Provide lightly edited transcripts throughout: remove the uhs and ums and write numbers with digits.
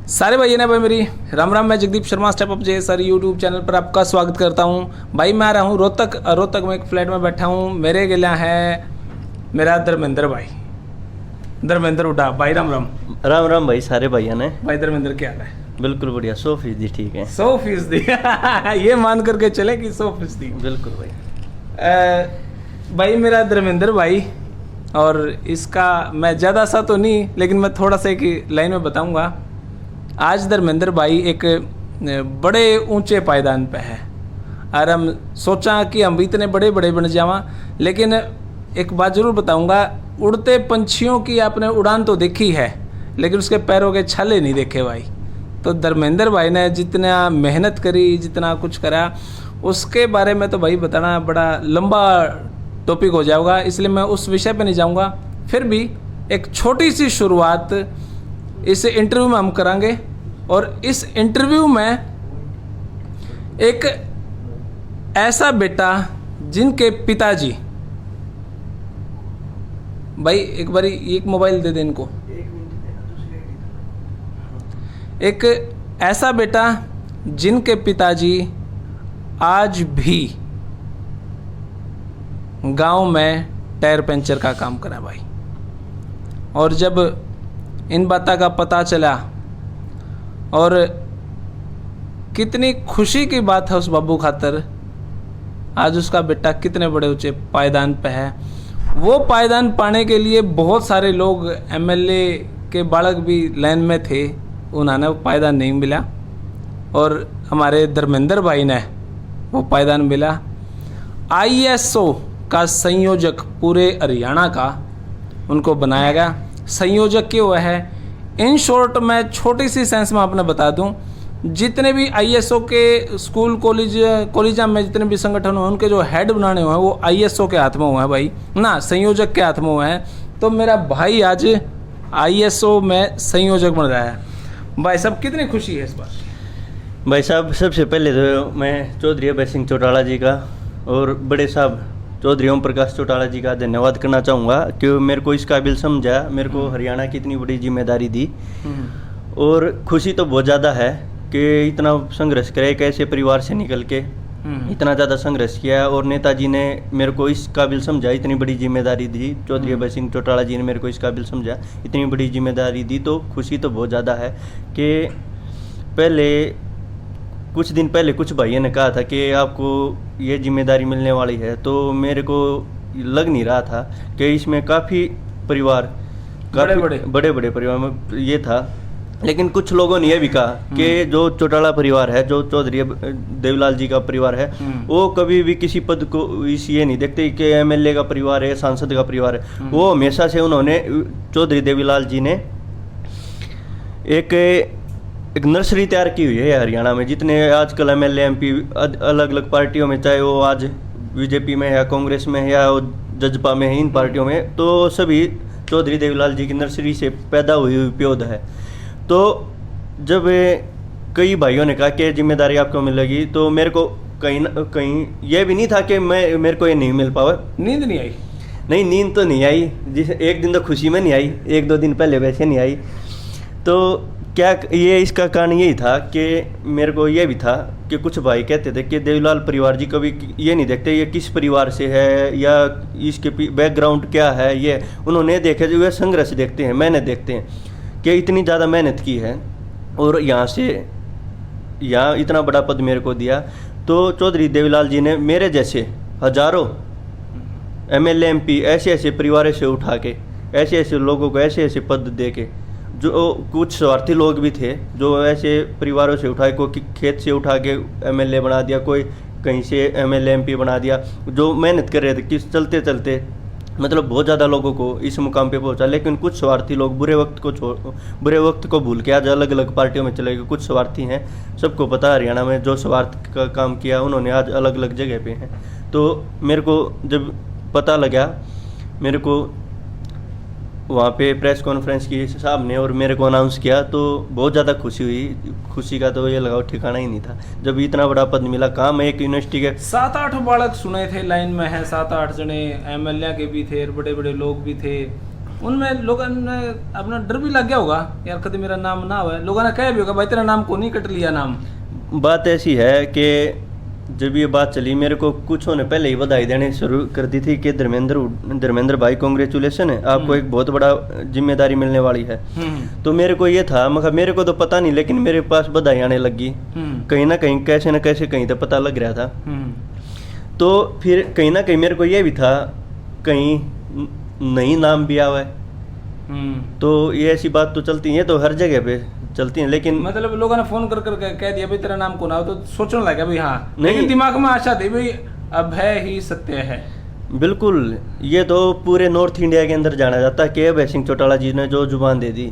सारे भाई ने भाई मेरी राम राम। मैं जगदीप शर्मा स्टेप अप जे सर यूट्यूब चैनल पर आपका स्वागत करता हूं। भाई मैं आ रहा हूं रोहतक में एक फ्लैट में बैठा हूं। मेरे गिला है मेरा धर्मेंद्र भाई, धर्मेंद्र उठा भाई। राम राम। राम राम भाई सारे भाइयों ने। भाई धर्मेंद्र क्या हाल है? बिल्कुल बढ़िया, 100% ठीक है। 100% ये मान करके चले कि 100%। बिल्कुल भाई। भाई मेरा धर्मेंद्र भाई, और इसका मैं ज़्यादा सा तो नहीं, लेकिन मैं थोड़ा सा एक लाइन में बताऊंगा। आज धर्मेंद्र भाई एक बड़े ऊंचे पायदान पे है और हम सोचा कि हम भी इतने बड़े बड़े बन जावा। लेकिन एक बात ज़रूर बताऊंगा, उड़ते पंछियों की आपने उड़ान तो देखी है, लेकिन उसके पैरों के छाले नहीं देखे भाई। तो धर्मेंद्र भाई ने जितना मेहनत करी, जितना कुछ करा, उसके बारे में तो भाई बताना बड़ा लंबा टॉपिक हो जाएगा, इसलिए मैं उस विषय पे नहीं जाऊंगा। फिर भी एक छोटी सी शुरुआत इस इंटरव्यू में हम करांगे। और इस इंटरव्यू में एक ऐसा बेटा जिनके पिताजी, भाई एक बारी एक मोबाइल दे दे इनको। एक ऐसा बेटा जिनके पिताजी आज भी गांव में टायर पंचर का काम करा भाई। और जब इन बातों का पता चला, और कितनी खुशी की बात है उस बाबू खातर, आज उसका बेटा कितने बड़े ऊंचे पायदान पे है। वो पायदान पाने के लिए बहुत सारे लोग, एमएलए के बालक भी लाइन में थे, उन्होंने वो पायदान नहीं मिला, और हमारे धर्मेंद्र भाई ने वो पायदान मिला। आईएसओ का संयोजक पूरे हरियाणा का उनको बनाया गया। संयोजक क्यों हुआ है? इन शॉर्ट मैं छोटी सी सेंस में आपने बता दूं, जितने भी आईएसओ के स्कूल कॉलेज में जितने भी संगठन हुए, उनके जो हेड बनाने हुए हैं वो आईएसओ के हाथ में हुए हैं भाई ना, संयोजक के हाथ में हुए हैं। तो मेरा भाई आज आईएसओ में संयोजक बन रहा है। भाई साहब कितनी खुशी है इस बार? भाई साहब सबसे पहले तो मैं चौधरी अभय सिंह चौटाला जी का और बड़े साहब चौधरी ओम प्रकाश चौटाला जी का धन्यवाद करना चाहूँगा कि मेरे को इस काबिल समझा, मेरे को हरियाणा की इतनी बड़ी जिम्मेदारी दी। और खुशी तो बहुत ज़्यादा है कि इतना संघर्ष करे, एक ऐसे परिवार से निकल के इतना ज़्यादा संघर्ष किया, और नेताजी ने मेरे को इस काबिल समझा, इतनी बड़ी जिम्मेदारी दी। चौधरी अभय सिंह चौटाला जी ने मेरे को इस काबिल समझा, इतनी बड़ी जिम्मेदारी दी। तो खुशी तो बहुत ज़्यादा है कि कुछ दिन पहले कुछ भाइयों ने कहा था कि आपको ये जिम्मेदारी मिलने वाली है, तो मेरे को लग नहीं रहा था कि इसमें काफ़ी परिवार, बड़े बड़े परिवार में ये था। लेकिन कुछ लोगों ने यह भी कहा कि जो चौटाला परिवार है, जो चौधरी देवीलाल जी का परिवार है, वो कभी भी किसी पद को ये नहीं देखते कि एमएलए का परिवार है, सांसद का परिवार है। वो हमेशा से उन्होंने, चौधरी देवीलाल जी ने एक नर्सरी तैयार की हुई है हरियाणा में। जितने आजकल एमएलए एमपी अलग अलग पार्टियों में, चाहे वो आज बीजेपी में है या कांग्रेस में है या जजपा में है, इन पार्टियों में, तो सभी चौधरी देवीलाल जी की नर्सरी से पैदा हुई पौध है। तो जब कई भाइयों ने कहा कि जिम्मेदारी आपको मिलेगी, तो मेरे को कहीं न कहीं ये भी नहीं था कि मेरे को ये नहीं मिल पावा। नींद नहीं आई? नहीं, नींद तो नहीं आई। जिस एक दिन तो खुशी में नहीं आई, एक दो दिन पहले वैसे नहीं आई। तो क्या ये इसका कारण यही था कि मेरे को ये भी था कि कुछ भाई कहते थे कि देवीलाल परिवार जी कभी ये नहीं देखते ये किस परिवार से है या इसके बैकग्राउंड क्या है। ये उन्होंने देखे जो वे संघर्ष देखते हैं, मेहनत देखते हैं कि इतनी ज़्यादा मेहनत की है और यहाँ इतना बड़ा पद मेरे को दिया। तो चौधरी देवीलाल जी ने मेरे जैसे हजारों एमएलए एमपी ऐसे परिवारों से उठा के, ऐसे लोगों को ऐसे पद दे के, जो कुछ स्वार्थी लोग भी थे जो ऐसे परिवारों से उठाए, कोई खेत से उठा के एमएलए बना दिया, कोई कहीं से एमएलए एमपी बना दिया, जो मेहनत कर रहे थे, किस चलते चलते मतलब बहुत ज़्यादा लोगों को इस मुकाम पे पहुंचा। लेकिन कुछ स्वार्थी लोग बुरे वक्त को भूल के आज अलग अलग पार्टियों में चले गए। कुछ स्वार्थी हैं, सबको पता है हरियाणा में जो स्वार्थ का काम किया उन्होंने आज अलग अलग जगह पे हैं। तो मेरे को जब पता लगा, मेरे को वहाँ पे प्रेस कॉन्फ्रेंस की साहब ने और मेरे को अनाउंस किया, तो बहुत ज़्यादा खुशी हुई। खुशी का तो ये लगाओ ठिकाना ही नहीं था जब इतना बड़ा पद मिला। काम एक यूनिवर्सिटी के 7-8 बालक सुने थे लाइन में है, 7-8 जने एमएलए के भी थे, बड़े बड़े लोग भी थे, उनमें लोगों ने अपना डर भी लग गया होगा यार, कभी मेरा नाम ना हुआ, लोगों ने कहा भी होगा भाई तेरा नाम को नहीं कट लिया नाम। बात ऐसी है कि जब ये बात चली, मेरे को कुछ होने पहले ही बधाई देने शुरू कर दी थी कि धर्मेंद्र भाई कांग्रेचुलेशन है, आपको एक बहुत बड़ा जिम्मेदारी मिलने वाली है। तो मेरे को ये था, मगर मेरे को तो पता नहीं, लेकिन मेरे पास बधाई आने लगी कहीं ना कहीं, कैसे न कैसे कहीं तो पता लग रहा था। तो फिर कहीं ना कहीं मेरे को ये भी था कहीं नहीं नाम भी आवा है। तो ये ऐसी बात तो चलती है, तो हर जगह पे चलती हैं, लेकिन मतलब लोगों ने फोन कर कह दिया भाई तेरा नाम कौन है, तो सोचने लगा भाई हाँ, नहीं, लेकिन दिमाग में आशा थी भाई अब है ही सत्य है। बिल्कुल, ये तो पूरे नॉर्थ इंडिया के अंदर जाना जाता है कि अभय सिंह चौटाला जी ने जो जुबान दे दी,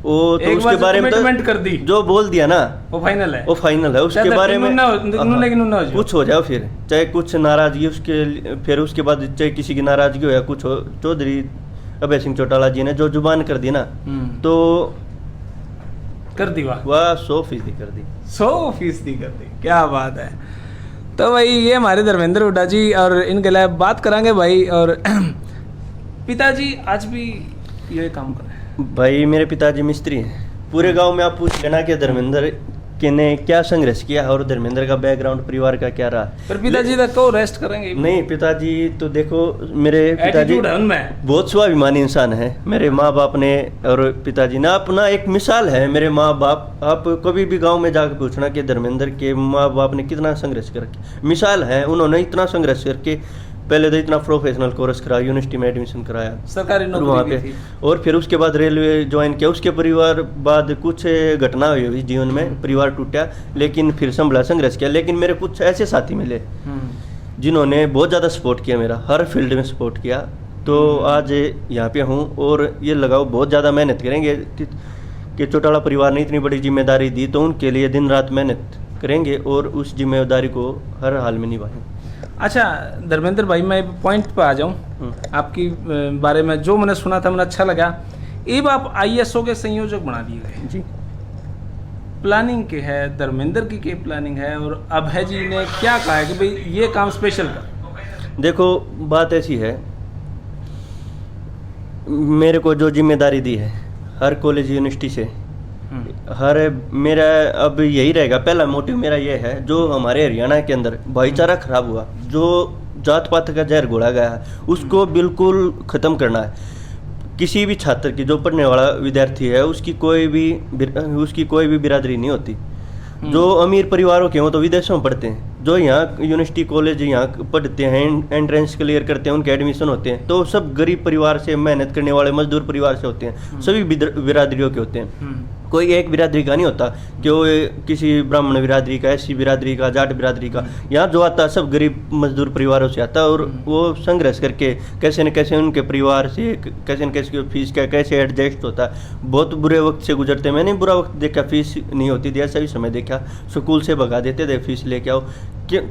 वो तो उसके बारे में कमिटमेंट कर दी, जो बोल दिया ना वो फाइनल है, वो फाइनल है। उसके बारे में कुछ हो जाओ, फिर चाहे कुछ नाराजगी उसके, फिर उसके बाद चाहे किसी की नाराजगी हो या कुछ हो, चौधरी अभय सिंह चौटाला जी ने जो जुबान कर दी ना, तो कर दी, वाह 100% कर दी, 100% कर दी, क्या बात है। तो भाई ये हमारे धर्मेंद्र हुड्डा जी, और इनके लिए बात करांगे भाई। और पिताजी आज भी ये काम कर रहे हैं? भाई मेरे पिताजी मिस्त्री हैं। पूरे गांव में आप पूछ लेना कि धर्मेंद्र के ने क्या संघर्ष किया और धर्मेंद्र का बैकग्राउंड परिवार का क्या रहा। पर पिताजी तक को रेस्ट करेंगे नहीं, पिताजी तो देखो मेरे पिताजी बहुत स्वाभिमानी इंसान है। मेरे माँ बाप ने और पिताजी ने अपना एक मिसाल है। मेरे माँ बाप, आप कभी भी गांव में जाकर पूछना कि धर्मेंद्र के माँ बाप ने कितना संघर्ष करके, मिसाल है। उन्होंने इतना संघर्ष करके पहले तो इतना प्रोफेशनल कोर्स कराया, यूनिवर्सिटी में एडमिशन कराया, सरकारी नौकरी वहाँ पे, और फिर उसके बाद रेलवे ज्वाइन किया। उसके परिवार बाद कुछ घटना हुई जीवन में, परिवार टूटा, लेकिन फिर संभला, संघर्ष किया। लेकिन मेरे कुछ ऐसे साथी मिले जिन्होंने बहुत ज़्यादा सपोर्ट किया, मेरा हर फील्ड में सपोर्ट किया। तो आज यहाँ पे हूँ, और ये लगाओ बहुत ज़्यादा मेहनत करेंगे कि चौटाला परिवार ने इतनी बड़ी जिम्मेदारी दी, तो उनके लिए दिन रात मेहनत करेंगे और उस जिम्मेदारी को हर हाल में निभाएंगे। अच्छा धर्मेंद्र भाई, मैं पॉइंट पर आ जाऊं आपकी बारे में, जो मैंने सुना था मुझे अच्छा लगा। अब आप ISO के संयोजक बना दिए गए जी। प्लानिंग के है, धर्मेंद्र की क्या प्लानिंग है, और अभय जी ने क्या कहा है कि भाई ये काम स्पेशल कर? देखो बात ऐसी है, मेरे को जो जिम्मेदारी दी है हर कॉलेज यूनिवर्सिटी से, हर मेरा अब यही रहेगा। पहला मोटिव मेरा ये है, जो हमारे हरियाणा के अंदर भाईचारा खराब हुआ, जो जात पात का जहर घोला गया है, उसको बिल्कुल ख़त्म करना है। किसी भी छात्र की, जो पढ़ने वाला विद्यार्थी है, उसकी कोई भी बिरादरी नहीं होती। जो अमीर परिवारों के हों तो विदेशों में पढ़ते हैं, जो यहाँ यूनिवर्सिटी कॉलेज यहाँ पढ़ते हैं, एंट्रेंस क्लियर करते हैं, उनके एडमिशन होते हैं, तो सब गरीब परिवार से, मेहनत करने वाले मजदूर परिवार से होते हैं, सभी बिरादरियों के होते हैं। कोई एक बिरादरी का नहीं होता कि वो किसी ब्राह्मण बिरादरी का, ऐसी बिरादरी का, जाट बिरादरी का। यहाँ जो आता है सब गरीब मजदूर परिवारों से आता है, और वो संघर्ष करके कैसे न कैसे उनके परिवार से कैसे न कैसे फीस का कैसे एडजस्ट होता है। बहुत बुरे वक्त से गुजरते, मैंने बुरा वक्त देखा, फीस नहीं होती थी, ऐसा भी समय देखा, स्कूल से भगा देते थे, फीस लेके आओ। कि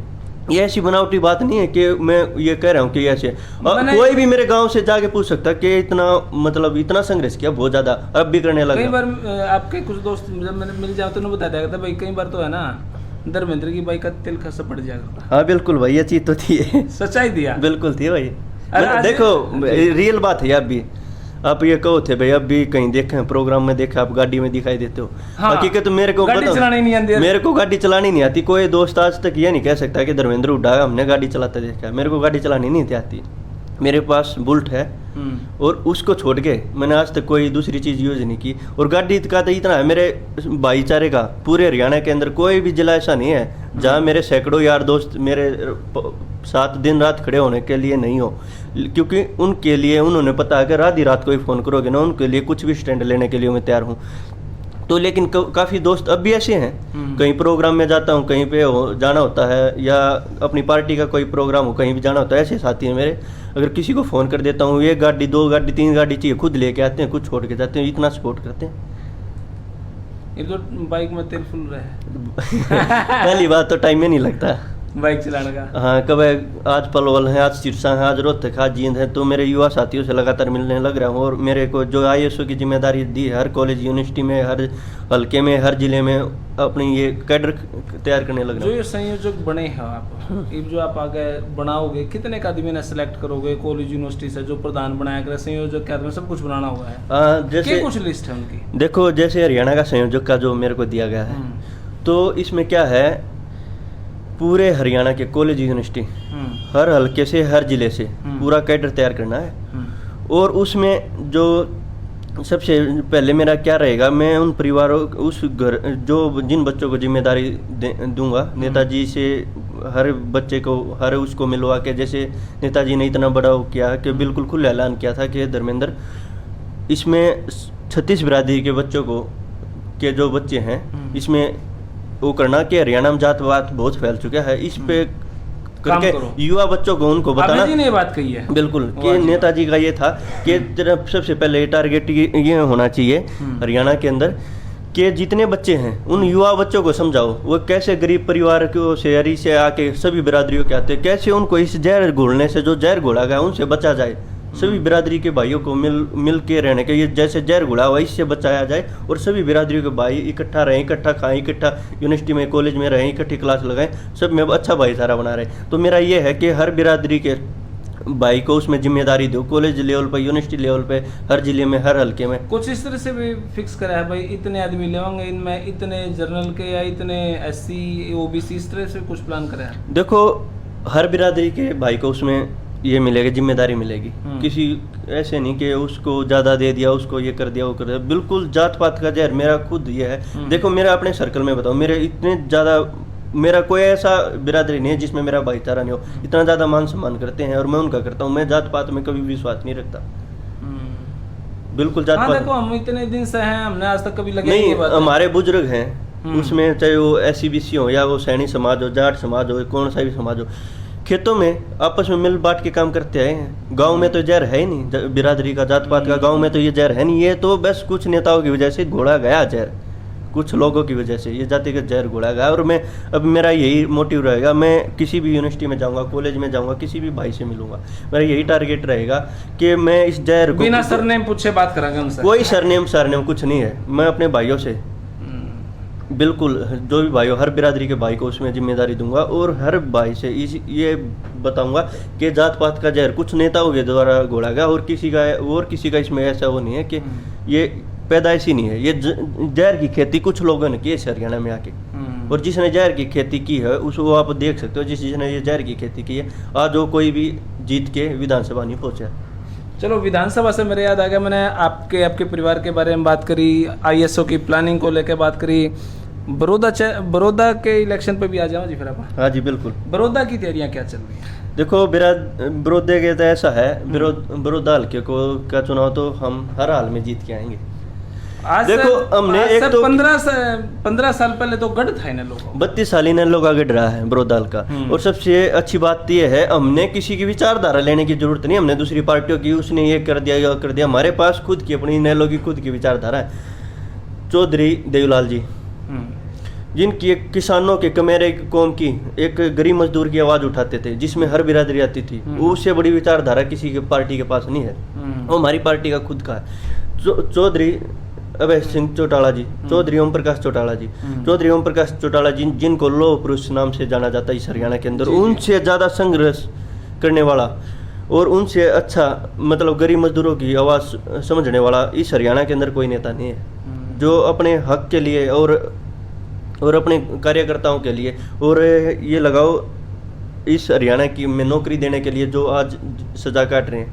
ये ऐसी बनावटी बात नहीं है कि मैं ये कह रहा हूँ कि ऐसे कोई भी मेरे गांव से जाके पूछ सकता कि इतना, मतलब इतना संघर्ष किया, बहुत ज़्यादा, अब भी करने लगा। कई बार आपके कुछ दोस्त जब मैंने मिल जाओ तो उन्हें बता दिया था भाई, कई बार तो है ना धर्मेंद्र की बाई का तिल खसा पड़ जाएगा। हाँ बिल्कुल भाई, ये चीज़ तो थी, सच्चाई दिया, बिल्कुल थी भाई। देखो रियल बात है। अब भी आप ये कहो थे भाई, अब भी कहीं देखे प्रोग्राम में देखा, आप गाड़ी में दिखाई देते हो। हाँ, हकीकत तो मेरे को गाड़ी चलानी नहीं आती, मेरे को गाड़ी चलानी नहीं आती। कोई दोस्त आज तक ये नहीं कह सकता कि धर्मेंद्र हुड्डा हमने गाड़ी चलाता देखा। मेरे को गाड़ी चलानी नहीं आती। मेरे पास बुलेट है, और उसको छोड़ के मैंने आज तक कोई दूसरी चीज़ यूज़ नहीं की। और गाड़ी का तो इतना है मेरे भाईचारे का, पूरे हरियाणा के अंदर कोई भी जिला ऐसा नहीं है जहाँ मेरे सैकड़ों यार दोस्त मेरे साथ दिन रात खड़े होने के लिए नहीं हो। क्योंकि उनके लिए उन्होंने पता है कि आधी रात को ही फ़ोन करोगे ना, उनके लिए कुछ भी स्टैंड लेने के लिए मैं तैयार हूँ। तो लेकिन काफ़ी दोस्त अब भी ऐसे हैं, कहीं प्रोग्राम में जाता हूँ, कहीं पे जाना होता है, या अपनी पार्टी का कोई प्रोग्राम हो, कहीं भी जाना होता है, ऐसे साथी हैं मेरे। अगर किसी को फ़ोन कर देता हूँ, 1 गाड़ी 2 गाड़ी 3 गाड़ी चाहिए, खुद लेके आते हैं, कुछ छोड़ के जाते हैं, इतना सपोर्ट करते हैं। ये तो बाइक में तेल फुल रहा है पहली बात तो टाइम में नहीं लगता बाइक चलाने का। हाँ, कब आज पलवल है, आज सिरसा है, आज रोहतक, आज जींद है। तो मेरे युवा साथियों से लगातार मिलने लग रहा हूँ, और मेरे को जो ISO की जिम्मेदारी दी है, हर कॉलेज यूनिवर्सिटी में, हर हल्के में, हर जिले में अपनी ये कैडर तैयार करने लग जो रहा हूँ। ये संयोजक बने हैं आप, अब जो आप आगे बनाओगे कितने आदमी ने सेलेक्ट करोगे कॉलेज यूनिवर्सिटी से, जो प्रधान बनाया करे संयोजक के आदमी सब कुछ बनाना हुआ है, हाँ, क्या जैसे कुछ लिस्ट है उनकी? देखो, जैसे हरियाणा का संयोजक का जो मेरे को दिया गया है, तो इसमें क्या है, पूरे हरियाणा के कॉलेज यूनिवर्सिटी हर हल्के से, हर जिले से पूरा कैडर तैयार करना है। और उसमें जो सबसे पहले मेरा क्या रहेगा, मैं उन परिवारों, उस घर, जो जिन बच्चों को जिम्मेदारी दूंगा, नेताजी से हर बच्चे को, हर उसको मिलवा के, जैसे नेताजी ने इतना बड़ा वो किया कि बिल्कुल खुला ऐलान किया था कि धर्मेंद्र, इसमें 36 बिरादरी के बच्चों को, के जो बच्चे हैं, इसमें वो करना कि हरियाणा में जातवाद बहुत फैल चुका है, इस पे करके युवा बच्चों को उनको बताना। जी ने ये बात कही है बिल्कुल, कि नेताजी का ये था कि तेरा सबसे पहले टारगेट ये होना चाहिए हरियाणा के अंदर कि जितने बच्चे हैं उन युवा बच्चों को समझाओ, वो कैसे गरीब परिवार को शहरी से आके सभी बिरादरियों के आते, कैसे उनको इस जहर घोलने से, जो जहर घोला गया उनसे बचा जाए, सभी बिरादरी के भाइयों को मिल के रहने के, ये जैसे जहर घोला हुआ इससे बचाया जाए, और सभी बिरादरियों के भाई इकट्ठा रहें, इकट्ठा खाएं, इकट्ठा यूनिवर्सिटी में, कॉलेज में रहें, इकट्ठी क्लास लगाएं, सब में अच्छा भाईचारा बना रहे। तो मेरा ये है कि हर बिरादरी के भाई को उसमें जिम्मेदारी दो, कॉलेज लेवल पर, यूनिवर्सिटी लेवल पे, हर जिले में, हर हल्के में। कुछ इस तरह से भी फिक्स करा है भाई, इतने आदमी लेवांगे, इनमें इतने जर्नल के या इतने SC OBC, इस तरह से कुछ प्लान करा है? देखो, हर बिरादरी के भाई को उसमें ये मिलेगी, जिम्मेदारी मिलेगी। किसी ऐसे नहीं कि उसको ज़्यादा दे दिया, उसको ये कर दिया, वो कर दिया, बिल्कुल जात पात का जहर। मेरा खुद ये है, देखो मेरा अपने सर्कल में बताओ, मेरे इतने ज़्यादा, मेरा कोई ऐसा बिरादरी नहीं है जिसमें मेरा भाईचारा नहीं हो, इतना ज़्यादा मान सम्मान करते हैं और मैं उनका करता हूँ। मैं जात पात में कभी विश्वास नहीं रखता, बिल्कुल जात पात। देखो हम इतने दिन से हैं, हमने आज तक कभी लगे नहीं, हमारे बुजुर्ग हैं उसमें, चाहे वो SC BC हो या वो सैनी समाज हो, जाट समाज हो, कौन सा भी समाज हो, खेतों में आपस में मिल बांट के काम करते आए हैं। गांव में तो जहर है ही नहीं बिरादरी का, जात पात का, गांव में तो ये जहर है नहीं। ये तो बस कुछ नेताओं की वजह से घोड़ा गया जहर, कुछ लोगों की वजह से ये जातिगत जहर घोड़ा गया। और मैं, अब मेरा यही मोटिव रहेगा, मैं किसी भी यूनिवर्सिटी में जाऊंगा, कॉलेज में जाऊंगा, किसी भी भाई से मिलूंगा, मेरा यही टारगेट रहेगा कि मैं इस जहर को, बिना सरनेम पूछे बात करेंगे उनसे, कोई सरनेम कुछ नहीं है। मैं अपने भाइयों से बिल्कुल, जो भी भाई हो, हर बिरादरी के भाई को उसमें जिम्मेदारी दूंगा, और हर भाई से ये बताऊंगा कि जात पात का जहर कुछ नेताओं के द्वारा घोड़ा गया, और किसी का इसमें ऐसा वो नहीं है कि ये पैदाइशी नहीं है। ये जहर की खेती कुछ लोगों ने की है हरियाणा में आके, और जिसने जहर की खेती की है उसको आप देख सकते हो, जिसने ये जहर की खेती की है, आज वो कोई भी जीत के विधानसभा नहीं पहुंचा। चलो, विधानसभा से मेरे याद आ गया, मैंने आपके परिवार के बारे में बात करी, ISO की प्लानिंग को लेकर बात करी, बड़ौदा के इलेक्शन पे भी आ जाओ जी फिर आप। हाँ जी, बिल्कुल। बड़ौदा की तैयारियां क्या चल रही है? देखो, बड़ौदा के तो ऐसा है, बड़ौदा हल्के का चुनाव तो हम हर हाल में जीत के आएंगे। आज देखो, हमने एक तो 15 साल पहले तो गढ़ था इन लोगों, 32 साल इन लोग आगे रहा है बड़ौदा का। और सबसे अच्छी बात यह है, हमने किसी की विचारधारा लेने की जरूरत नहीं, हमने दूसरी पार्टियों की, उसने ये कर दिया, ये कर दिया। हमारे पास खुद की, अपनी इन लोगों की खुद की विचारधारा है। चौधरी देवलाल जी, जिनकी एक किसानों के, कमेरे कौम की, एक गरीब मजदूर की आवाज उठाते थे, जिसमें हर बिरादरी आती थी, उससे बड़ी विचारधारा किसी के पार्टी के पास नहीं है। वो हमारी पार्टी का खुद का है। चौधरी अभय सिंह चौटाला जी, चौधरी ओम प्रकाश चौटाला जी, चौधरी ओम प्रकाश चौटाला जी, जिनको लौह पुरुष नाम से जाना जाता है इस हरियाणा के अंदर, उनसे ज़्यादा संघर्ष करने वाला और उनसे अच्छा, मतलब गरीब मजदूरों की आवाज़ समझने वाला इस हरियाणा के अंदर कोई नेता नहीं है, जो अपने हक के लिए और अपने कार्यकर्ताओं के लिए, और ये लगाओ इस हरियाणा की में नौकरी देने के लिए जो आज सजा काट रहे हैं।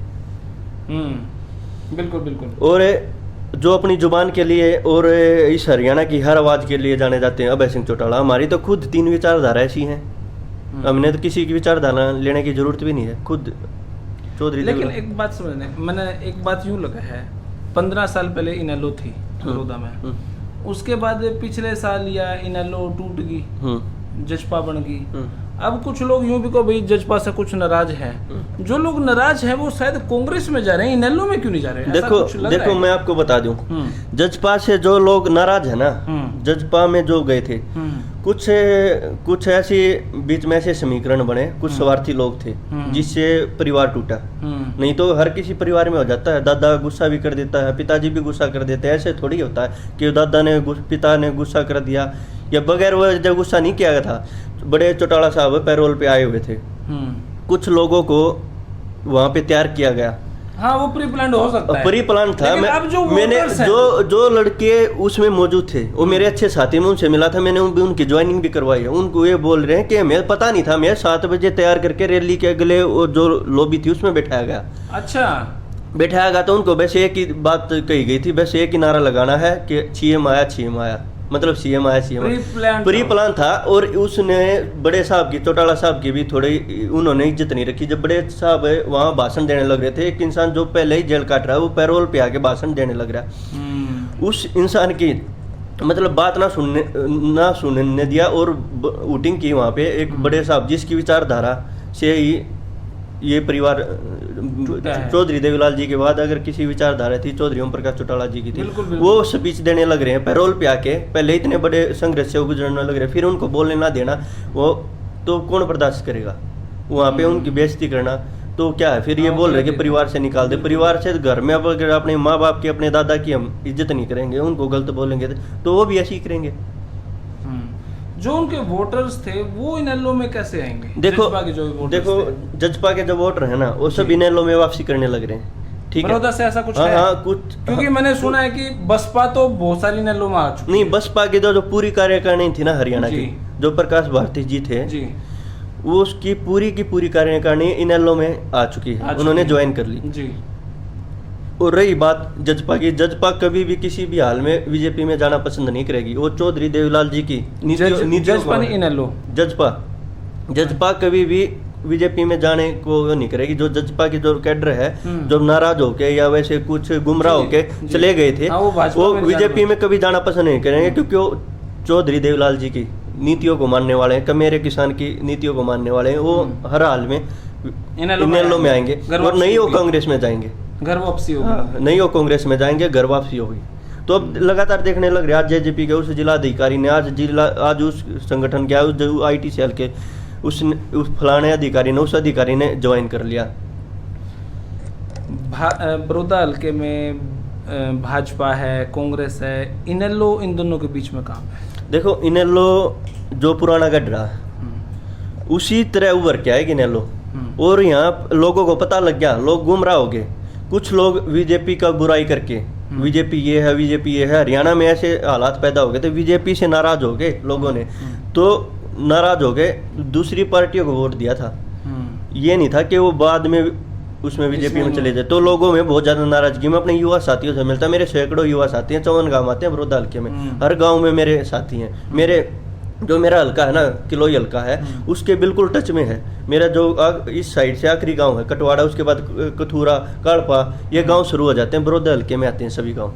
बिल्कुल बिल्कुल। और जो अपनी जुबान के लिए और इस हरियाणा की हर आवाज़ के लिए जाने जाते हैं, अभय सिंह चौटाला। हमारी तो खुद 3 विचारधारा ऐसी हैं, हमने तो किसी की विचारधारा लेने की जरूरत भी नहीं है, खुद चौधरी। लेकिन एक बात समझने, मैंने एक बात यूँ लगा है, 15 साल पहले इनेलो थी बड़ौदा में, उसके बाद पिछले साल या इनेलो टूट गई, जजपा बन गई। अब कुछ लोग यूं भी को भाई जजपा से कुछ नाराज हैं, जो लोग नाराज हैं वो शायद कांग्रेस में जा रहे हैं, इनेलो में क्यों नहीं जा रहे हैं? देखो मैं आपको बता दूं, जजपा से जो लोग नाराज है ना, जजपा में जो गए थे, कुछ ऐसे बीच में ऐसे समीकरण बने, कुछ स्वार्थी लोग थे जिससे परिवार टूटा। नहीं तो हर किसी परिवार में हो जाता है, दादा गुस्सा भी कर देता है, पिताजी भी गुस्सा कर देते हैं। ऐसे थोड़ी होता है कि पिता ने गुस्सा कर दिया या बगैर वजह गुस्सा नहीं किया गया था। बड़े चौटाला साहब पैरोल पे आए हुए थे, कुछ लोगों को वहाँ पे तैयार किया गया। हाँ, वो प्री प्लान हो सकता है, प्री प्लान था। मैंने जो लड़के उसमें मौजूद थे वो मेरे अच्छे साथी में, उनसे मिला था मैंने, उनकी ज्वाइनिंग भी करवाई है। उनको ये बोल रहे हैं कि हमें पता नहीं था, मैं 7 बजे तैयार करके रैली के अगले जो लॉबी थी उसमें बैठाया गया। अच्छा, बैठाया गया तो उनको बस एक ही बात कही गई थी, बस एक ही नारा लगाना है कि सीएम आया, सीएम आया, मतलब सीएम आया, सीएम प्री प्लान था। और उसने बड़े साहब की, चौटाला साहब की भी थोड़ी उन्होंने इज्जत नहीं रखी। जब बड़े साहब वहाँ भाषण देने लग रहे थे, एक इंसान जो पहले ही जेल काट रहा है वो पैरोल पे आके भाषण देने लग रहा है, उस इंसान की मतलब बात ना सुनने दिया और वोटिंग की वहाँ पे। एक बड़े साहब जिसकी विचारधारा से ही ये परिवार चौधरी देवीलाल जी के बाद अगर किसी विचारधारा थी चौधरी ओम प्रकाश चौटाला जी की थी, वो स्पीच देने लग रहे हैं पैरोल पे आके। पहले इतने बड़े संघर्ष से गुजरने लग रहे हैं, फिर उनको बोलने ना देना, वो तो कौन बर्दाश्त करेगा वहाँ पे उनकी बेइज्जती करना। तो क्या है फिर ये बोल रहे कि परिवार से निकाल दे। परिवार से घर में अब अगर अपने माँ बाप की, अपने दादा की हम इज्जत नहीं करेंगे, उनको गलत बोलेंगे तो वो भी ऐसे ही करेंगे। जो उनके वोटर्स थे वो इनेलो में कैसे आएंगे? देखो थे। जजपा के जो वोटर है ना वो सब इनेलो में वापसी करने लग रहे हैं। ठीक है, बड़ौदा से ऐसा कुछ है? हाँ कुछ, क्योंकि मैंने सुना है कि बसपा तो बहुत सारी इनेलो में आ चुकी नहीं, बसपा की जो पूरी कार्यकारिणी थी ना हरियाणा की, जो प्रकाश भारती जी थे जी, वो उसकी पूरी कार्यकारिणी इनेलो में आ चुकी है, उन्होंने ज्वाइन कर ली जी। और रही बात जजपा की, जजपा कभी भी किसी भी हाल में बीजेपी में जाना पसंद नहीं करेगी। वो चौधरी देवीलाल जी की जजपा कभी भी बीजेपी में जाने को नहीं करेगी। जो जजपा की जो कैडर है, जो नाराज होके या वैसे कुछ गुमराह होके चले गए थे, वो बीजेपी में कभी जाना पसंद नहीं करेंगे, क्योंकि वो चौधरी देवीलाल जी की नीतियों को मानने वाले हैं, कमेरे किसान की नीतियों को मानने वाले हैं। वो हर हाल में इनेलो में आएंगे और नहीं वो कांग्रेस में जाएंगे, घर वापसी होगी। नहीं वो कांग्रेस में जाएंगे, घर वापसी होगी। तो अब लगातार देखने लग रहे हैं। आज जेजेपी के उस जिला अधिकारी ने आज उस संगठन के उस आईटी सेल के उस फलाने अधिकारी ने, उस अधिकारी ने ज्वाइन कर लिया। बड़ौदा हल्के में भाजपा है, कांग्रेस है, इनेलो इन दोनों के बीच में कहाँ है? देखो इनेलो जो पुराना गढ़ा उसी तरह उभर के आएगी इनेलो। और यहाँ लोगों को पता लग गया, लोग गुमराह हो गए। कुछ लोग बीजेपी का बुराई करके बीजेपी ये है, बीजेपी ये है, हरियाणा में ऐसे हालात पैदा हो गए थे, बीजेपी से नाराज हो गए लोगों ने, तो नाराज हो गए, दूसरी पार्टियों को वोट दिया था। ये नहीं था कि वो बाद में उसमें बीजेपी में चले जाए। तो लोगों में बहुत ज्यादा नाराजगी। मैं अपने युवा साथियों से मिलता, मेरे सैकड़ों युवा साथी हैं, 54 गाँव आते हैं बड़ौदा हल्के में, हर गाँव में मेरे साथी हैं। मेरा हल्का है ना, किलोई हल्का है, उसके बिल्कुल टच में है मेरा जो इस साइड से आखिरी गांव है कटवाड़ा, उसके बाद कथूरा, काड़पा, ये गांव शुरू हो जाते हैं, बड़ौदा हल्के में आते हैं सभी गांव।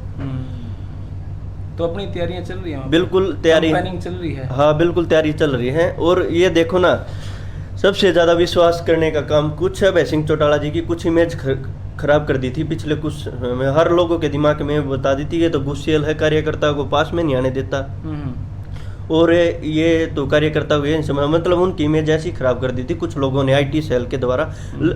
तो अपनी तैयारियां चल रही हैं? बिल्कुल तैयारी चल रही है। हाँ बिल्कुल तैयारी चल रही है। और ये देखो ना, सबसे ज्यादा विश्वास करने का काम कुछ है भय सिंह चौटाला जी की कुछ इमेज खराब कर दी थी पिछले कुछ में। हर लोगों के दिमाग में बता दी थी ये तो गुस्सेल है, कार्यकर्ता को पास में नहीं आने देता, और ये तो कार्यकर्ता को ये समझ, मतलब उनकी इमेज ऐसी खराब कर दी थी कुछ लोगों ने आईटी सेल के द्वारा।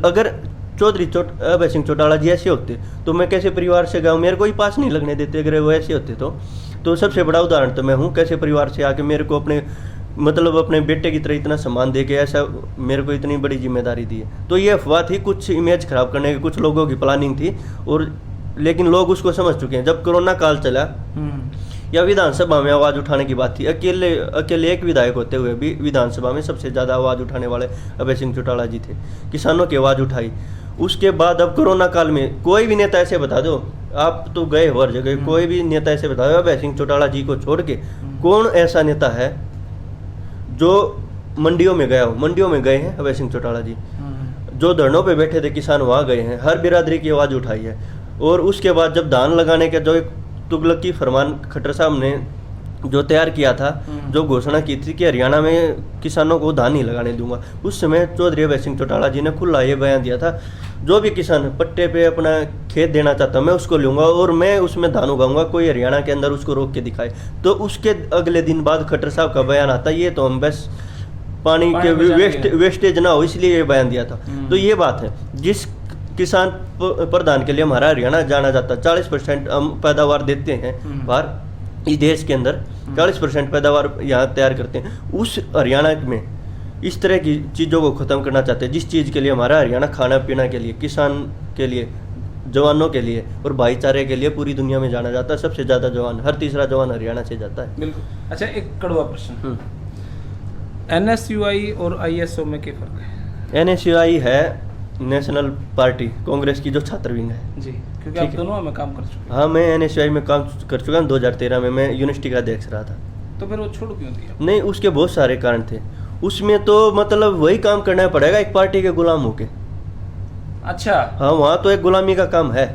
अगर चौधरी भय सिंह चौटाला जी ऐसे होते तो मैं कैसे परिवार से गया, मेरे को ही पास नहीं लगने देते अगर वो ऐसे होते तो सबसे बड़ा उदाहरण तो मैं हूँ। कैसे परिवार से आके मेरे को अपने मतलब अपने बेटे की तरह इतना सम्मान दे के ऐसा मेरे को इतनी बड़ी जिम्मेदारी दी है। तो ये अफवाह थी, कुछ इमेज खराब करने की कुछ लोगों की प्लानिंग थी, और लेकिन लोग उसको समझ चुके हैं। जब कोरोना काल चला या विधानसभा में आवाज उठाने की बात थी, अकेले एक विधायक होते हुए भी विधानसभा में सबसे ज्यादा आवाज उठाने वाले अभय सिंह चौटाला जी थे, किसानों की आवाज उठाई। उसके बाद अब कोरोना काल में कोई भी नेता ऐसे बता दो, आप तो गए हर जगह, कोई भी नेता ऐसे बता दो अभय सिंह चौटाला जी को छोड़ के कौन ऐसा नेता है जो मंडियों में गया हो। मंडियों में गए हैं अभय सिंह चौटाला जी, जो धरनों पे बैठे थे किसान वहां गए हैं, हर बिरादरी की आवाज उठाई है। और उसके बाद जब धान लगाने का जो एक तुगलकी फरमान खट्टर साहब ने जो तैयार किया था, जो घोषणा की थी कि हरियाणा में किसानों को धान नहीं लगाने दूंगा, उस समय चौधरी अभय सिंह चौटाला जी ने खुला ये बयान दिया था, जो भी किसान पट्टे पे अपना खेत देना चाहता मैं उसको लूंगा और मैं उसमें धान उगाऊंगा, कोई हरियाणा के अंदर उसको रोक के दिखाए। तो उसके अगले दिन बाद खट्टर साहब का बयान आता, ये तो हम बस पानी के वेस्टेज ना हो इसलिए ये बयान दिया था। तो ये बात है, जिस किसान प्रधान के लिए हमारा हरियाणा जाना जाता, 40% हम पैदावार देते हैं बाहर, इस देश के अंदर 40% पैदावार यहाँ तैयार करते हैं, उस हरियाणा में इस तरह की चीज़ों को ख़त्म करना चाहते हैं जिस चीज़ के लिए हमारा हरियाणा खाना पीना के लिए, किसान के लिए, जवानों के लिए और भाईचारे के लिए पूरी दुनिया में जाना जाता है। सबसे ज़्यादा जवान, हर तीसरा जवान हरियाणा से जाता है। बिल्कुल। अच्छा, एक कड़वा प्रश्न, NSUI और ISO में क्या फ़र्क है? NSUI है नेशनल पार्टी कांग्रेस की जो छात्र विंग है जी, क्योंकि आप दोनों में काम कर चुके हैं। हाँ, मैं NSUI में काम कर चुका हूँ। 2013 में मैं यूनिवर्सिटी का अध्यक्ष रहा था। तो फिर वो छोड़ क्यों दिया? नहीं, उसके बहुत सारे कारण थे। उसमें तो मतलब वही काम करना पड़ेगा एक पार्टी के गुलाम होके। अच्छा। हाँ, वहाँ तो एक गुलामी का काम है।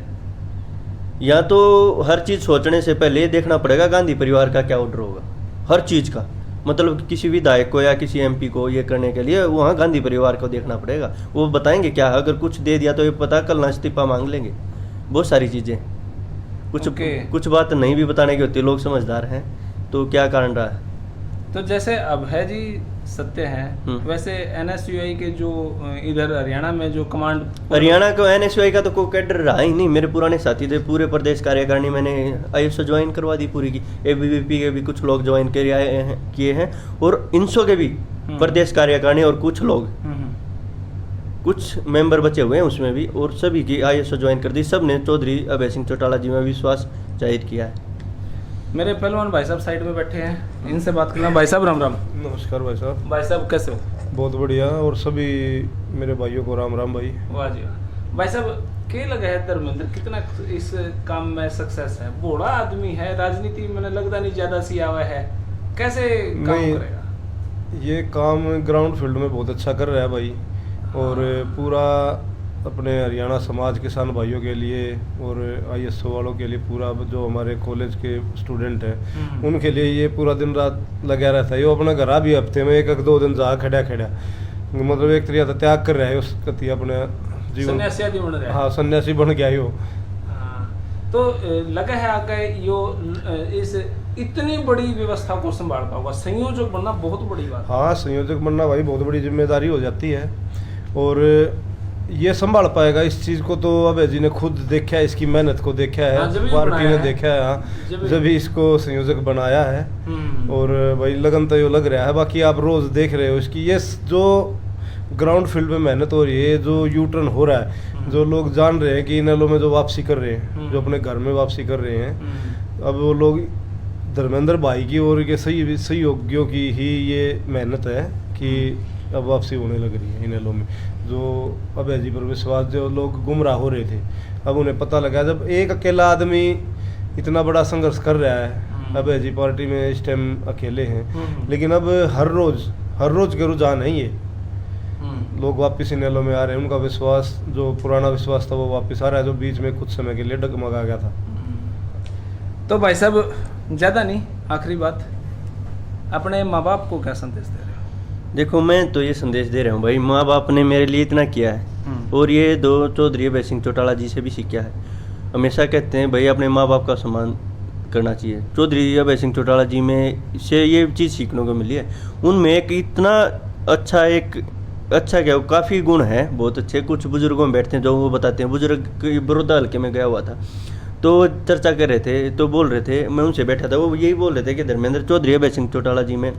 यहाँ तो हर चीज़ सोचने से पहले देखना पड़ेगा गांधी परिवार का क्या ऑर्डर होगा, हर चीज़ का। मतलब किसी विधायक को या किसी MP को ये करने के लिए वहाँ गांधी परिवार को देखना पड़ेगा। वो बताएंगे क्या, अगर कुछ दे दिया तो ये पता कल ना इस्तीफा मांग लेंगे। बहुत सारी चीज़ें, कुछ बात नहीं भी बताने की होती, लोग समझदार हैं। तो क्या कारण रहा है? तो जैसे अभय जी सत्य हैं, वैसे NSUI के जो इधर हरियाणा में जो कमांड, हरियाणा को NSUI का तो कोई कैडर रहा ही नहीं। मेरे पुराने साथी थे, पूरे प्रदेश कार्यकारिणी मैंने ISO ज्वाइन करवा दी पूरी की। ABVP के भी कुछ लोग ज्वाइन किए हैं और INSO के भी प्रदेश कार्यकारिणी और कुछ लोग, कुछ मेंबर बचे हुए हैं उसमें भी, और सभी की ISO ज्वाइन कर दी। सब ने चौधरी अभय सिंह चौटाला जी में विश्वास जाहिर किया है। मेरे पहलवान भाई साहब साइड में बैठे हैं, इनसे बात करना। भाई साहब राम राम। नमस्कार भाई साहब। भाई साहब कैसे हो? बहुत बढ़िया, और सभी मेरे भाइयों को राम राम भाई। वाह जी वाह। भाई साहब क्या लगा है धर्मेंद्र, कितना इस काम में सक्सेस है? बूढ़ा आदमी है, राजनीति में लगता नहीं ज्यादा सी आवा है, कैसे काम करेगा? ये काम ग्राउंड फील्ड में बहुत अच्छा कर रहा है भाई। और पूरा अपने हरियाणा समाज किसान भाइयों के लिए और ISO वालों के लिए, पूरा जो हमारे कॉलेज के स्टूडेंट हैं उनके लिए ये पूरा दिन रात लगा रहता है। ये अपना घर भी हफ्ते में 1-2 दिन जा खड़ा मतलब एक तरीका से त्याग कर रहा है उस कति अपने जीवन। सन्यासी बन रहा है। हाँ, सन्यासी बन गया यो। तो लगा है आगे यो इस इतनी बड़ी व्यवस्था को संभाल पाऊंगा। संयोजक बनना बहुत बड़ी बात। हाँ, संयोजक बनना भाई बहुत बड़ी जिम्मेदारी हो जाती है। और ये संभाल पाएगा इस चीज़ को तो अभय जी ने खुद देखा है, इसकी मेहनत को देखा है। पार्टी ने देखा है। हाँ, जब भी इसको संयोजक बनाया है। और भाई लगन तो ये लग रहा है। बाकी आप रोज देख रहे हो इसकी ये जो ग्राउंड फील्ड में मेहनत हो रही है, जो U-टर्न हो रहा है, जो लोग जान रहे हैं कि इनेलो में जो वापसी कर रहे हैं, जो अपने घर में वापसी कर रहे हैं, अब वो लोग धर्मेंद्र भाई की और के सहयोगियों की ही ये मेहनत है कि अब वापसी होने लग रही है इनेलो में। जो अभय जी पर विश्वास, जो लोग गुमराह हो रहे थे, अब उन्हें पता लगा। जब एक अकेला आदमी इतना बड़ा संघर्ष कर रहा है, अभय जी पार्टी में इस टाइम अकेले हैं, लेकिन अब हर रोज के रुझान है ये। लोग वापस इनेलो में आ रहे हैं, उनका विश्वास, जो पुराना विश्वास था वो वापस आ रहा है, जो बीच में कुछ समय के लिए डगमगा गया था। तो भाई साहब ज़्यादा नहीं, आखिरी बात, अपने माँ बाप को क्या संदेश दे रहे हो? देखो, मैं तो ये संदेश दे रहा हूँ भाई, माँ बाप ने मेरे लिए इतना किया है और ये दो चौधरी अभय सिंह चौटाला जी से भी सीखा है। हमेशा कहते हैं भाई अपने माँ बाप का सम्मान करना चाहिए। चौधरी अभय सिंह चौटाला जी में से ये चीज़ सीखने को मिली है। उनमें एक इतना अच्छा क्या काफ़ी गुण है, बहुत अच्छे। कुछ बुजुर्गों में बैठते हैं जो वो बताते हैं। बुजुर्ग बड़ौदा हल्के में गया हुआ था तो चर्चा कर रहे थे, तो बोल रहे थे, मैं उनसे बैठा था, वो यही बोल रहे थे कि धर्मेंद्र चौधरी अभय सिंह चौटाला जी में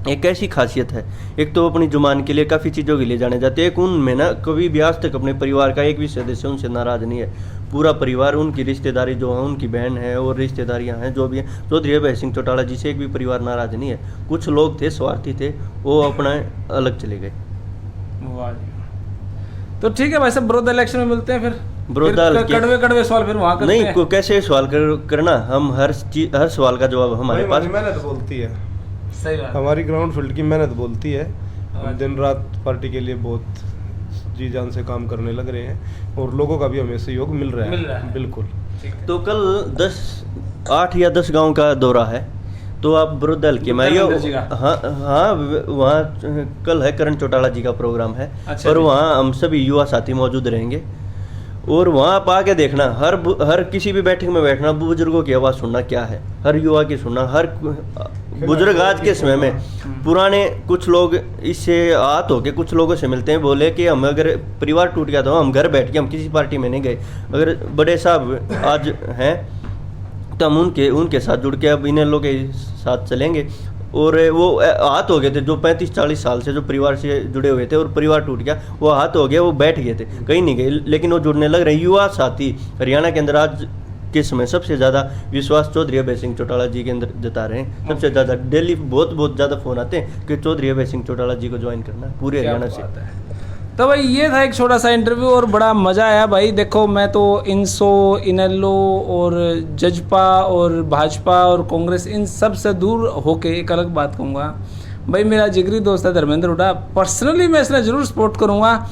एक ऐसी खासियत है, एक तो अपनी जुबान के लिए काफ़ी चीज़ों के लिए जाने जाते हैं। एक उनमें ना कभी भी आज तक अपने परिवार का एक भी सदस्य उनसे नाराज़ नहीं है। पूरा परिवार, उनकी रिश्तेदारी जो है, उनकी बहन है और रिश्तेदारियां हैं जो भी हैं, चौधरी अभय सिंह चौटाला जी से एक भी परिवार नाराज़ नहीं है। कुछ लोग थे स्वार्थी थे, वो अपना अलग चले गए। तो ठीक है भाई साहब, बड़ौदा इलेक्शन में मिलते हैं फिर। कड़वे सवाल फिर वहाँ करते हैं। नहीं, कैसे सवाल करना, हम हर सवाल का जवाब हमारे पास। मेहनत बोलती है, सही बात। हमारी ग्राउंड फील्ड की मेहनत बोलती है। हम दिन रात पार्टी के लिए बहुत जी जान से काम करने लग रहे हैं और लोगों का भी हमें सहयोग मिल रहा है। बिल्कुल। तो कल 8 या 10 गांव का दौरा है, तो आप बड़ौदा हल्के में आइए। हाँ, वहाँ कल है करण चौटाला जी का प्रोग्राम है। अच्छा, और वहाँ हम सभी युवा साथी मौजूद रहेंगे और वहाँ आप आके देखना, हर किसी भी बैठक में बैठना, बुजुर्गों की आवाज़ सुनना क्या है, हर युवा की सुनना। हर बुजुर्ग आज के समय में, पुराने कुछ लोग इससे आहत होके कुछ लोगों से मिलते हैं, बोले कि हम अगर परिवार टूट गया तो हम घर बैठ के, हम किसी पार्टी में नहीं गए। अगर बड़े साहब आज हैं तो हम उनके साथ जुड़ के अब इन्हें लोग के साथ चलेंगे। और वो हाथ हो गए थे जो 35-40 साल से जो परिवार से जुड़े हुए थे, और परिवार टूट गया, वो हाथ हो गया, वो बैठ गए थे, कहीं नहीं गए, लेकिन वो जुड़ने लग रहे हैं। युवा साथी हरियाणा के अंदर आज के समय सबसे ज़्यादा विश्वास चौधरी अभय सिंह चौटाला जी के अंदर जता रहे हैं। सबसे ज़्यादा डेली बहुत ज़्यादा फ़ोन आते हैं कि चौधरी अभय सिंह चौटाला जी को ज्वाइन करना है पूरे हरियाणा से। तो भाई ये था एक छोटा सा इंटरव्यू और बड़ा मज़ा आया भाई। देखो मैं तो इनसो, इनेलो और जजपा और भाजपा और कांग्रेस इन सब से दूर होके एक अलग बात कहूँगा भाई, मेरा जिगरी दोस्त है धर्मेंद्र हुड्डा, पर्सनली मैं इसने ज़रूर सपोर्ट करूँगा।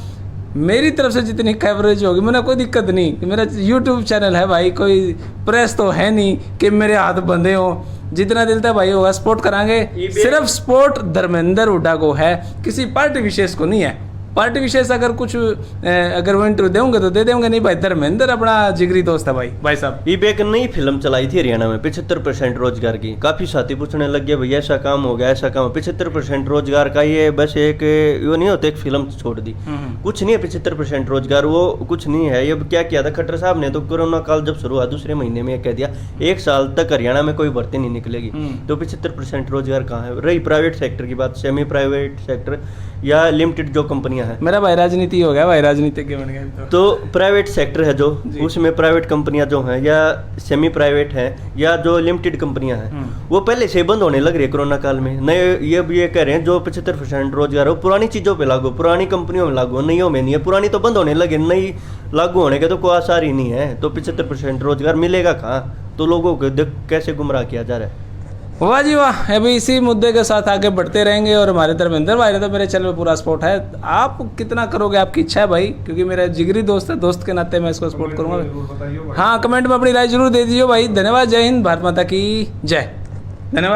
मेरी तरफ से जितनी कवरेज होगी मैंने कोई दिक्कत नहीं कि मेरा यूट्यूब चैनल है भाई, कोई प्रेस तो है नहीं कि मेरे हाथ बंधे हों। जितना दिल था भाई होगा सपोर्ट करांगे, सिर्फ सपोर्ट धर्मेंद्र हुड्डा को है, किसी पार्टी विशेष को नहीं है। पार्टी विशेष अगर कुछ अगर वो इंटरव्यू देंगे तो दे देंगे, नहीं भाई धर्मेंद्र अपना जिगरी दोस्त है भाई साहब। ये एक नई फिल्म चलाई थी हरियाणा में 75% रोजगार की। काफी साथी पूछने लग गए भैया ऐसा काम हो गया, ऐसा काम। 75% रोजगार का ये बस एक वो नहीं होता, एक फिल्म छोड़ दी, कुछ नहीं है 75% रोजगार, वो कुछ नहीं है। ये क्या किया था खट्टर साहब ने, तो कोरोना काल जब शुरू हुआ दूसरे महीने में कह दिया 1 साल तक हरियाणा में कोई भर्ती नहीं निकलेगी। तो 75% रोजगार कहाँ है? रही प्राइवेट सेक्टर की बात, सेमी प्राइवेट सेक्टर या लिमिटेड जो कंपनियां हैं। मेरा भाई राजनीति हो गया, भाई राजनीतिज्ञ बन गया। तो प्राइवेट सेक्टर है जो, उसमें प्राइवेट कंपनियां जो हैं या सेमी प्राइवेट हैं या जो लिमिटेड कंपनियां हैं वो पहले से बंद होने लग रही है कोरोना काल में। नए ये कह रहे हैं जो 75% रोजगार हो पुरानी चीज़ों पे लागू, पुरानी कंपनियों में लागू, नईयों में नहीं है। पुरानी तो बंद होने लगे, नई लागू होने के तो कोई आसार ही नहीं है। तो 75% रोजगार मिलेगा कहाँ? तो लोगों को कैसे गुमराह किया जा रहा है। वाह जी वाह। अभी इसी मुद्दे के साथ आगे बढ़ते रहेंगे और हमारे धर्मेंद्र भाई ने तो मेरे चैनल में पूरा सपोर्ट है। आप कितना करोगे आपकी इच्छा है भाई, क्योंकि मेरा जिगरी दोस्त है, दोस्त के नाते मैं इसको सपोर्ट करूंगा। हाँ कमेंट में अपनी राय जरूर दे दीजिए भाई। धन्यवाद, जय हिंद, भारत माता की जय। धन्यवाद।